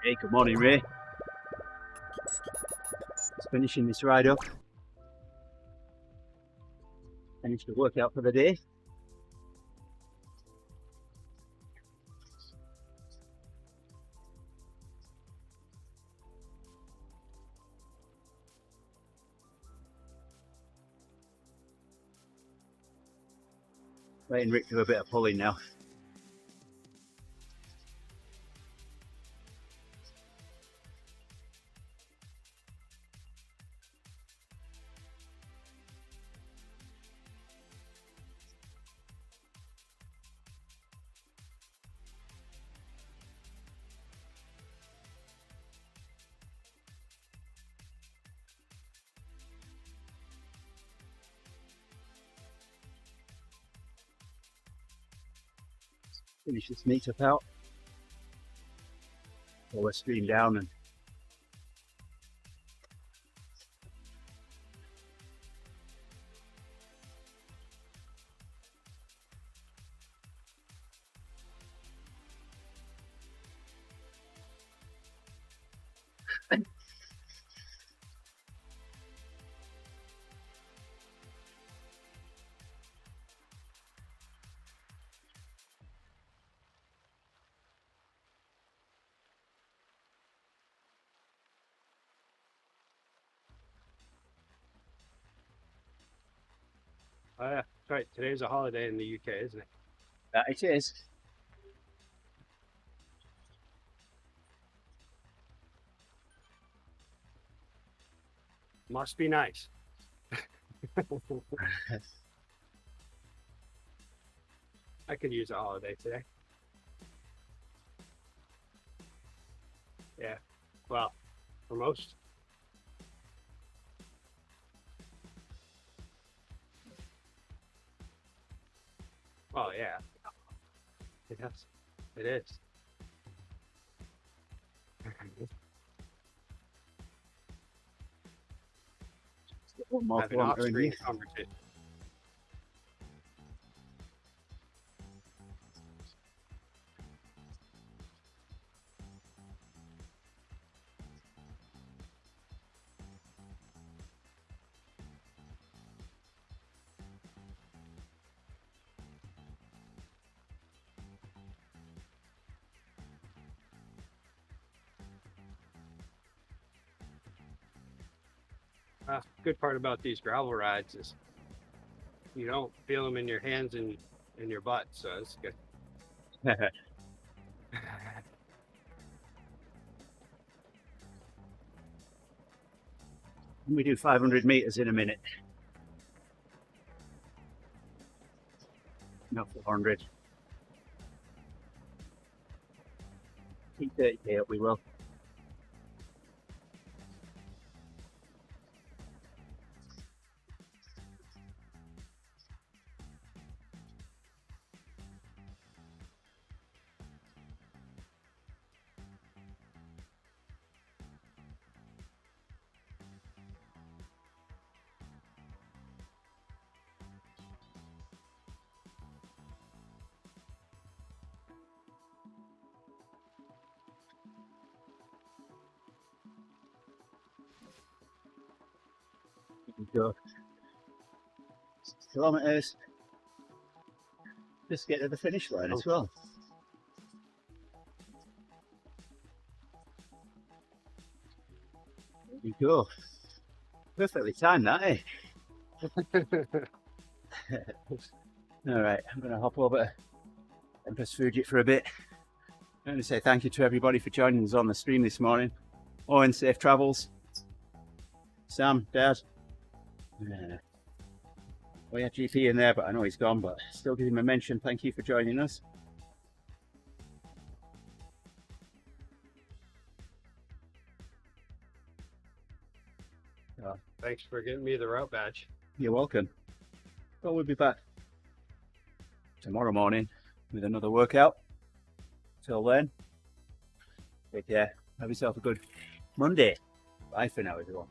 Hey, good morning, Ray. Just finishing this ride up. Finished the workout for the day. Letting Rick do a bit of pulling now. Finish this meetup out. Or we're stream down and Oh yeah, that's right. Today's a holiday in the UK, isn't it? it is. Must be nice. I could use a holiday today. Yeah. Well, for most. Oh yeah. Yes, it is. One more Have an kilometre in off-screen here. conversation. Good part about these gravel rides is you don't feel them in your hands and in your butt, so it's good. We do 500 meters in a minute. Not 400. Keep 30k up, we will. We go 6 kilometers. just get to the finish line as well. There you go. Perfectly timed that, eh? All right, I'm going to hop over to Empress Fuji for a bit. I'm going to say thank you to everybody for joining us on the stream this morning. Owen, safe travels. Sam, Dad. We had GP in there, but I know he's gone, but still give him a mention. Thank you for joining us. Thanks for getting me the route badge. You're welcome. Well, we'll be back tomorrow morning with another workout. Till then, take care. Have yourself a good Monday. Bye for now, everyone.